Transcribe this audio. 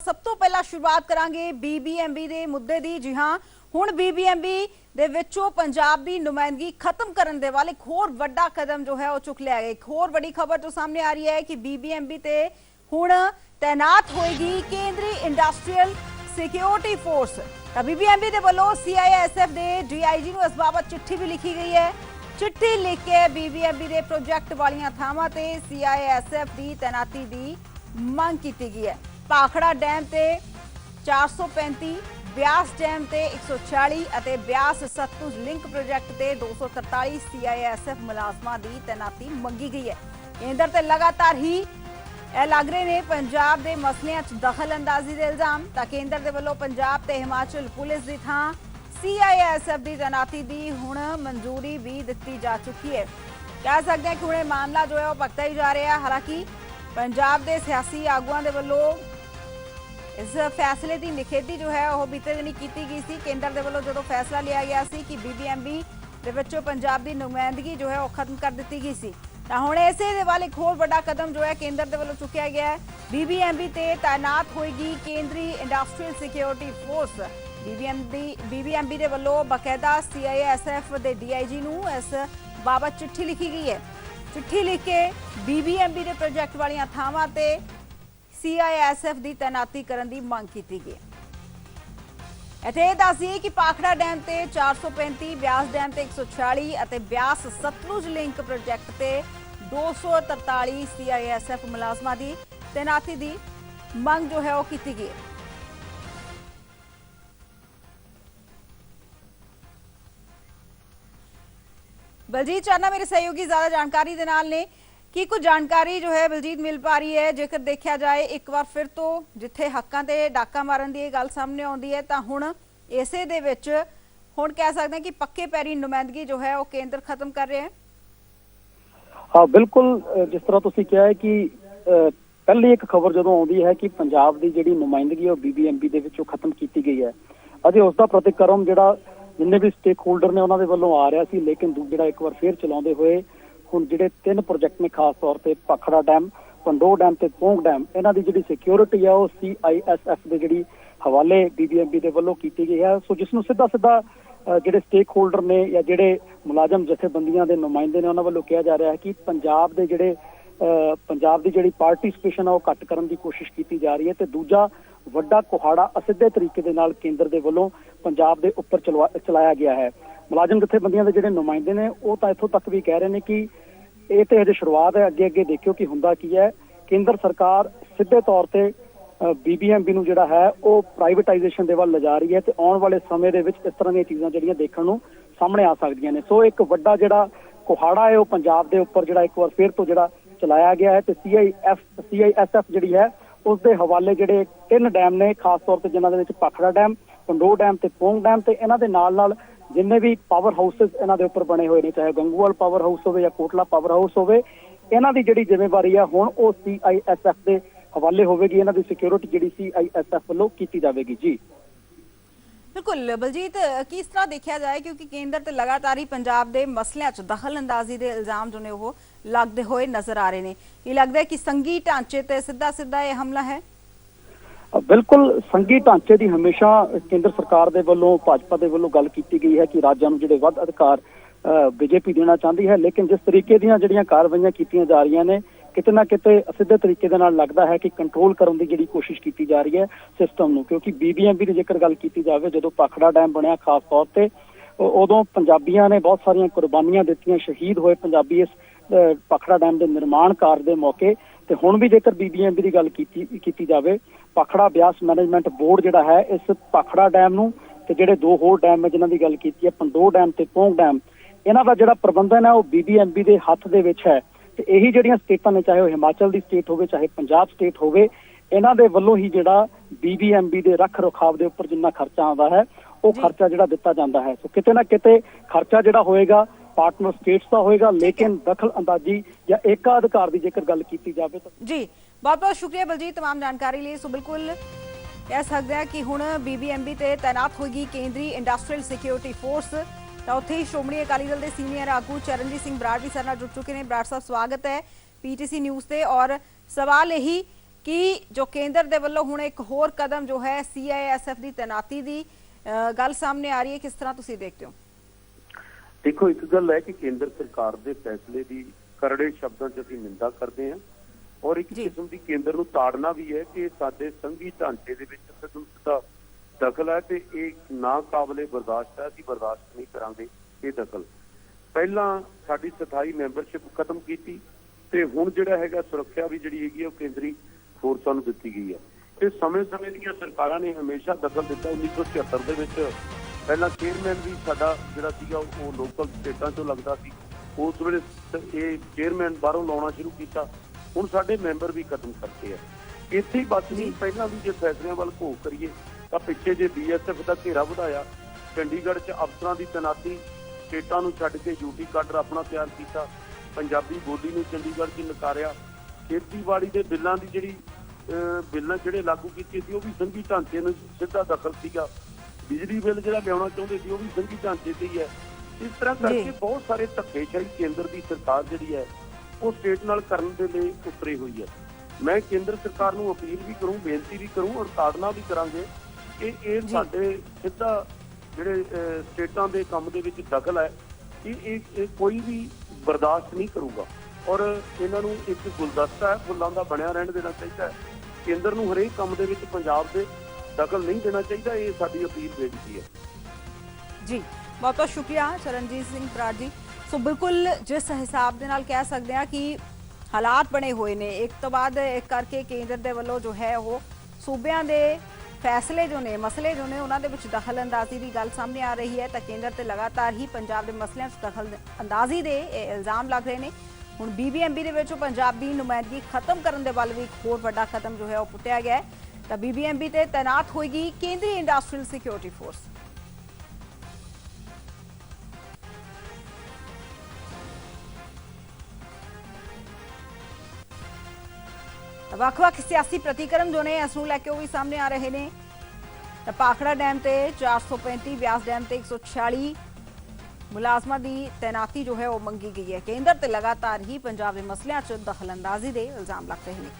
सब तो पहला शुरुआत करांगे बीबीएमबी ਦੇ ਮੁੱਦੇ ਦੀ। जी हाँ, ਹੁਣ बीबीएमबी ਦੇ ਵਿੱਚੋਂ ਪੰਜਾਬ ਦੀ ਨੁਮਾਇੰਦਗੀ ਖਤਮ ਕਰਨ ਦੇ ਵਾਲੇ ਇੱਕ ਹੋਰ ਵੱਡਾ ਕਦਮ ਜੋ ਹੈ ਉਹ ਚੁੱਕ ਲਿਆ ਗਿਆ। ਇੱਕ ਹੋਰ ਵੱਡੀ ਖਬਰ ਜੋ ਸਾਹਮਣੇ ਆ ਰਹੀ ਹੈ ਕਿ बीबीएमबी ਤੇ ਹੁਣ तैनात होएगी केंद्रीय इंडस्ट्रीयल सिक्योरिटी फोर्स। ਤਾਂ बीबीएमबी ਦੇ ਵੱਲੋਂ CISF ਦੇ DIG ਨੂੰ ਇਸ ਬਾਬਤ ਚਿੱਠੀ ਵੀ ਲਿਖੀ ਗਈ ਹੈ। चिट्ठी लिख के बीबीएमबी के प्रोजेक्ट वालियां थावां ते CISF की तैनाती की मंग की गई है। भाखड़ा डैम ते 435, ब्यास डैम ते 140 और ब्यास सतलुज लिंक प्रोजेक्ट ते 243 CISF मुलाजमां की तैनाती मंगी गई है। केंद्र ते लगातार ही लग रहे ने पंजाब के मसलियां च दखल अंदाजी के इल्जाम। तां केंद्र के वल्लों पंजाब ते हिमाचल पुलिस की थां CISF की तैनाती की हुण मंजूरी भी दी जा चुकी है। कह सकते हैं कि हुणे मामला जो है वह भगता ही जा रहा है। हालांकि पंजाब के सियासी आगुआं दे वल्लों इस फैसले की निखेधी जो है वह बीते दिन की गई सी। केंद्र के वल्लों जो फैसला लिया गया सी कि BBMB दे विचों पंजाब की नुमाइंदगी जो है वह खत्म कर दी गई सी। तां हुण इसे दे वाल एक होर वड्डा कदम जो है केंद्र के वल्लों चुकिया गया है। BBMB ते तैनात होएगी केंद्रीय इंडस्ट्रीयल सिक्योरिटी फोर्स। बीबीएमबी के वल्लों बकायदा CISF के DIG नूं इस बाबत चिट्ठी लिखी गई है। चिट्ठी लिख के BBMB के प्रोजेक्ट वालियां थावां ते CISF की तैनाती करने की मांग की गई। इत्थे दस दईए कि भाखड़ा डैम ते 435, ब्यास डैम ते 146 और ब्यास सतलुज लिंक प्रोजेक्ट ते 243 CISF मुलाजमां की तैनाती की मांग जो है वह की गई है। बलजीत चाहना मेरे सहयोगी ज्यादा जानकारी दे नाल ने कि कुछ जानकारी जो है बलजीत मिल पा रही है। जेकर देखा जाए एक बार फिर तो जिथे हक्कां ते डाका मारन की गल सामने आउंदी है तां हुण इसे दे विच हुण कह सकते हैं कि पक्के पैरी नुमाइंदगी जो है वो केंद्र खत्म कर रहे हैं। हाँ बिल्कुल, जिस तरह तुसीं कहा है कि पहली एक खबर जो आउंदी है कि पंजाब की जिहड़ी नुमाइंदगी है BBMB दे विचों खत्म की गई है। अजे उसका प्रतिक्रम जिहड़ा जिन्ने भी स्टेक होल्डर ने उन्होंने वालों आ रहा सी, लेकिन दूसरा एक बार फिर चलाते हुए हुण जिहड़े 3 प्रोजेक्ट ने खास तौर पर भाखड़ा डैम, पंडोह डैम ते पोंग डैम, इन्हां दी जिहड़ी सिक्योरिटी है वो CISF के जिहड़ी हवाले BBMB के वालों की गई है। सो जिसनूं सीधा सीधा जिहड़े स्टेक होल्डर ने या जिहड़े मुलाजम जथेबंदियां दे नुमाइंदे ने उन्हां वालों कहा जा रहा है कि पंजाब के जिहड़े पंजाब की जिहड़ी पार्टिसिपेशन है वो घट करन दी कोशिश की जा रही है। तो दूजा वड्डा कुहाड़ा असिधे तरीके दे नाल केंद्र के वलों पंजाब के उपर चलाया गया है। मुलाजम जथेबंदियां दे जिहड़े नुमाइंदे ने वो तो इत्थों तक भी कह रहे हैं कि ये तो अजे शुरुआत है, अगे अगे देखियो कि हुंदा की है। केंद्र सरकार सीधे तौर पर BBMB नूं जिहड़ा है वो प्राइवेटाइजेशन दे वल ले जा रही है। तो आने वाले समय दे विच इस तरह दी चीज़ां जिहड़ियां देखण नूं सामने आ सकदियां ने। सो एक वड्डा जिहड़ा कुहाड़ा है वो पंजाब के उपर जिहड़ा एक बार फिर तो जिहड़ा चलाया गया है। तो CISF जिहड़ी है उस दे हवाले जिहड़े 3 डैम ने खास तौर पर जिन्हां दे विच भाखड़ा डैम, पंडोह डैम ते पोंग डैम, ते इन्हां दे नाल जिन्ने भी पावर हाउसिस इन्हां दे उपर बने हुए ने, चाहे गंगूवाल पावर हाउस होवे या कोटला पावर हाउस होवे, इन्हां दी जिहड़ी जिम्मेवारी है हुण वो CISF दे हवाले होवेगी। इन्हां दी सिक्योरिटी जिहड़ी CISF वल्लों कीती जावेगी। जी बिल्कुल बलजीत, किस तरह देखा जाए क्योंकि केंद्र ते लगातार ही पंजाब के मसलियां च दखल अंदाजी के इल्जाम जो ने वो लगते हुए नजर आ रहे हैं। ये लगता है कि संघी ढांचे ते सीधा सीधा ये हमला है। बिल्कुल, संघी ढांचे की हमेशा केंद्र सरकार के वलों भाजपा के वलों गल की गई है कि राज्यों में जिहड़े वध अधिकार BJP देना चाहती है, लेकिन जिस तरीके दीयां जिहड़ियां कार्रवाइयां कीतियां जा रही ने किते ना किते असिधे तरीके दे नाल लगदा है कि कंट्रोल करने की जिहड़ी कोशिश की जा रही है सिस्टम नूं। क्योंकि BBMB की जेकर गल की जाए, जो भाखड़ा डैम बनया खास तौर पर उदों पंजाबियों ने बहुत सारिया कुर्बानियां दित्तियां, शहीद होए पंजाबी इस भाखड़ा डैम के निर्माण कार्य के मौके। तो हुण भी जेकर BBMB की गल की जाए, भाखड़ा ब्यास मैनेजमेंट बोर्ड जिहड़ा है इस भाखड़ा डैम नूं ते जिहड़े 2 होर डैम है जिन्हां दी गल की है पंडोह डैम ते पोंग डैम, इन्हां दा जिहड़ा प्रबंधन है वो BBMB के हत्थ दे विच है। तो यही जिहड़ियां स्टेटां ने, चाहे वो हिमाचल की स्टेट होवे चाहे पंजाब स्टेट होवे, इन्हां दे वल्लों ही जिहड़ा BBMB के रख रखाव के उपर जिन्ना खर्चा आउंदा है वो खर्चा जिहड़ा दिता जांदा है। सो किते ना किते खर्चा जिहड़ा होएगा पार्टनर स्टेट्स का होएगा, लेकिन दखल अंदाजी या एकाधिकार की जेकर गल की जाए तो। जी बहुत बहुत शुक्रिया बलजीत तमाम जानकारी लिए। सो बिल्कुल कह सकते हैं कि हुण BBMB ते तैनात होगी केंद्रीय इंडस्ट्रीयल सिक्योरिटी फोर्स। तो उत्थे ही श्रोमणी अकाली दल के सीनियर आगू चरणजीत सिंह बराड़ भी सारे जुड़ चुके हैं। बराड़ साहब स्वागत है PTC न्यूज़ से। और सवाल यही ਕਿ ਜੋ ਕੇਂਦਰ ਦੇ ਵੱਲੋਂ ਹੁਣ ਇੱਕ ਹੋਰ ਕਦਮ ਜੋ ਹੈ CISF ਦੀ ਤੈਨਾਤੀ ਦੀ ਗੱਲ ਸਾਹਮਣੇ ਆ ਰਹੀ ਹੈ, ਕਿਸ ਤਰ੍ਹਾਂ ਤੁਸੀਂ ਦੇਖਦੇ ਹੋ? ਦੇਖੋ, ਇੱਕ ਗੱਲ ਹੈ ਕਿ ਕੇਂਦਰ ਸਰਕਾਰ ਦੇ ਫੈਸਲੇ ਦੀ ਕਰੜੇ ਸ਼ਬਦਾਂ 'ਚ ਅਸੀਂ ਨਿੰਦਾ ਕਰਦੇ ਹਾਂ ਔਰ ਇੱਕ ਕਿਸਮ ਦੀ ਕੇਂਦਰ ਨੂੰ ਤਾੜਨਾ ਵੀ ਹੈ ਕਿ ਸਾਡੇ ਸੰਘੀ ਢਾਂਚੇ ਦੇ ਵਿੱਚ ਸਿੱਧਾ ਦਖਲ ਹੈ ਤੇ ਇਹ ਨਾ ਕਾਬਲੇ ਬਰਦਾਸ਼ਤ ਹੈ। ਅਸੀਂ ਬਰਦਾਸ਼ਤ ਨਹੀਂ ਕਰਾਂਗੇ ਇਹ ਦਖਲ। ਪਹਿਲਾਂ ਸਾਡੀ ਸਥਾਈ ਮੈਂਬਰਸ਼ਿਪ ਖਤਮ ਕੀਤੀ ਤੇ ਹੁਣ ਜਿਹੜਾ ਹੈਗਾ ਸੁਰੱਖਿਆ ਵੀ ਜਿਹੜੀ ਹੈਗੀ ਉਹ ਕੇਂਦਰੀ ਫੋਰਸਾਂ ਨੂੰ ਦਿੱਤੀ ਗਈ ਹੈ। ਇਹ ਸਮੇਂ-ਸਮੇਂ ਦੀਆਂ ਸਰਕਾਰਾਂ ਨੇ ਹਮੇਸ਼ਾ ਦਖਲ ਦਿੱਤਾ। 1976 ਦੇ ਵਿੱਚ ਪਹਿਲਾਂ ਚੇਅਰਮੈਨ ਵੀ ਸਾਡਾ ਜਿਹੜਾ ਸੀਗਾ ਉਹ ਲੋਕਲ ਸਟੇਟਾਂ 'ਚੋਂ ਲੱਗਦਾ ਸੀ। ਉਸ ਵੇਲੇ ਇਹ ਚੇਅਰਮੈਨ ਬਾਹਰੋਂ ਲਾਉਣਾ ਸ਼ੁਰੂ ਕੀਤਾ। ਹੁਣ ਸਾਡੇ ਮੈਂਬਰ ਵੀ ਖਤਮ ਕਰਤੇ ਆ। ਇੱਥੇ ਹੀ ਬਸ ਨਹੀਂ, ਪਹਿਲਾਂ ਵੀ ਜੇ ਫੈਸਲਿਆਂ ਵੱਲ ਘੋਖ ਕਰੀਏ ਤਾਂ ਪਿੱਛੇ ਜੇ BSF ਦਾ ਘੇਰਾ ਵਧਾਇਆ, ਚੰਡੀਗੜ੍ਹ 'ਚ ਅਫਸਰਾਂ ਦੀ ਤੈਨਾਤੀ, ਸਟੇਟਾਂ ਨੂੰ ਛੱਡ ਕੇ ਯੂਟੀ ਕਾਡਰ ਆਪਣਾ ਤਿਆਰ ਕੀਤਾ, ਪੰਜਾਬੀ ਬੋਲੀ ਨੂੰ ਚੰਡੀਗੜ੍ਹ 'ਚ ਨਕਾਰਿਆ, ਖੇਤੀਬਾੜੀ ਦੇ ਬਿੱਲਾਂ ਦੀ ਬਿੱਲਾਂ ਜਿਹੜੇ ਲਾਗੂ ਕੀਤੇ ਸੀ ਉਹ ਵੀ ਸੰਘੀ ਢਾਂਚੇ ਨੂੰ ਸਿੱਧਾ ਦਖਲ ਸੀਗਾ। ਬਿਜਲੀ ਬਿੱਲ ਜਿਹੜਾ ਲਿਆਉਣਾ ਚਾਹੁੰਦੇ ਸੀ ਉਹ ਵੀ ਸੰਘੀ ਢਾਂਚੇ ਤੇ ਹੀ ਹੈ। ਇਸ ਤਰ੍ਹਾਂ ਕਰਕੇ ਬਹੁਤ ਸਾਰੇ ਧੱਕੇਸ਼ਾਹੀ ਕੇਂਦਰ ਦੀ ਸਰਕਾਰ ਜਿਹੜੀ ਹੈ ਉਹ ਸਟੇਟ ਨਾਲ ਕਰਨ ਦੇ ਲਈ ਉਤਰੀ ਹੋਈ ਹੈ। ਮੈਂ ਕੇਂਦਰ ਸਰਕਾਰ ਨੂੰ ਅਪੀਲ ਵੀ ਕਰੂੰ, ਬੇਨਤੀ ਵੀ ਕਰੂੰ ਔਰ ਤਾੜਨਾ ਵੀ ਕਰਾਂਗੇ ਕਿ ਇਹ ਸਾਡੇ ਸਿੱਧਾ ਜਿਹੜੇ ਸਟੇਟਾਂ ਦੇ ਕੰਮ ਦੇ ਵਿੱਚ ਦਖਲ ਹੈ ਇਹ ਕੋਈ ਵੀ ਬਰਦਾਸ਼ਤ ਨਹੀਂ ਕਰੂਗਾ ਔਰ ਇਹਨਾਂ ਨੂੰ ਇੱਕ ਗੁਲਦਸਤਾ ਹੈ ਫੁੱਲਾਂ ਦਾ ਬਣਿਆ ਰਹਿਣ ਦੇਣਾ ਚਾਹੀਦਾ ਹੈ। ਕੇਂਦਰ ਨੂੰ ਹਰੇਕ ਕੰਮ ਦੇ ਵਿੱਚ ਪੰਜਾਬ ਦੇ ਦਖਲ ਨਹੀਂ ਦੇਣਾ ਚਾਹੀਦਾ। ਇਹ ਸਾਡੀ ਅਪੀਲ ਬੇਨਤੀ ਹੈ ਜੀ। ਬਹੁਤ ਬਹੁਤ ਸ਼ੁਕਰੀਆ ਚਰਨਜੀਤ ਸਿੰਘ ਬਰਾੜ ਜੀ। ਸੋ ਬਿਲਕੁਲ ਜਿਸ ਹਿਸਾਬ ਦੇ ਨਾਲ ਕਹਿ ਸਕਦੇ ਹਾਂ ਕਿ ਹਾਲਾਤ ਬਣੇ ਹੋਏ ਨੇ, ਇੱਕ ਤੋਂ ਬਾਅਦ ਇੱਕ ਕਰਕੇ ਕੇਂਦਰ ਦੇ ਵੱਲੋਂ ਜੋ ਹੈ ਉਹ ਸੂਬਿਆਂ ਦੇ ਫੈਸਲੇ ਜੋ ਨੇ, ਮਸਲੇ ਜੋ ਨੇ ਉਹਨਾਂ ਦੇ ਵਿੱਚ ਦਖਲ ਅੰਦਾਜ਼ੀ ਦੀ ਗੱਲ ਸਾਹਮਣੇ ਆ ਰਹੀ ਹੈ ਤਾਂ ਕੇਂਦਰ ਤੇ ਲਗਾਤਾਰ ਹੀ ਪੰਜਾਬ ਦੇ ਮਸਲਿਆਂ 'ਚ ਦਖਲ ਅੰਦਾਜ਼ੀ ਦੇ ਇਲਜ਼ਾਮ ਲੱਗ ਰਹੇ ਨੇ। ਹੁਣ BBMB ਦੇ ਵਿੱਚ ਪੰਜਾਬ ਦੀ ਨੁਮਾਇੰਦਗੀ ਖਤਮ ਕਰਨ ਦੇ ਵੱਲ ਵੀ ਇੱਕ ਹੋਰ ਵੱਡਾ ਕਦਮ ਜੋ ਹੈ ਉਹ ਪੁੱਟਿਆ ਗਿਆ ਹੈ ਤਾਂ BBMB ਤੇ ਤੈਨਾਤ ਹੋਏਗੀ ਕੇਂਦਰੀ ਇੰਡਸਟਰੀਅਲ ਸਿਕਿਉਰਿਟੀ ਫੋਰਸ। ਵੱਖ-ਵੱਖ ਸਿਆਸੀ ਪ੍ਰਤੀਕਰਮ ਜੋ ਨੇ ਇਸ ਨੂੰ ਲੈ ਕੇ ਉਹ ਵੀ ਸਾਹਮਣੇ ਆ ਰਹੇ ਨੇ ਤਾਂ ਭਾਖੜਾ ਡੈਮ ਤੇ 435, ਬਿਆਸ ਡੈਮ ਤੇ 146 ਮੁਲਾਜ਼ਮਾਂ ਦੀ ਤੈਨਾਤੀ ਜੋ ਹੈ ਉਹ ਮੰਗੀ ਗਈ ਹੈ। ਕੇਂਦਰ ਤੇ ਲਗਾਤਾਰ ਹੀ ਪੰਜਾਬ ਦੇ ਮਸਲਿਆਂ 'ਚ ਦਖਲਅੰਦਾਜ਼ੀ ਦੇ ਇਲਜ਼ਾਮ ਲੱਗ ਰਹੇ ਨੇ।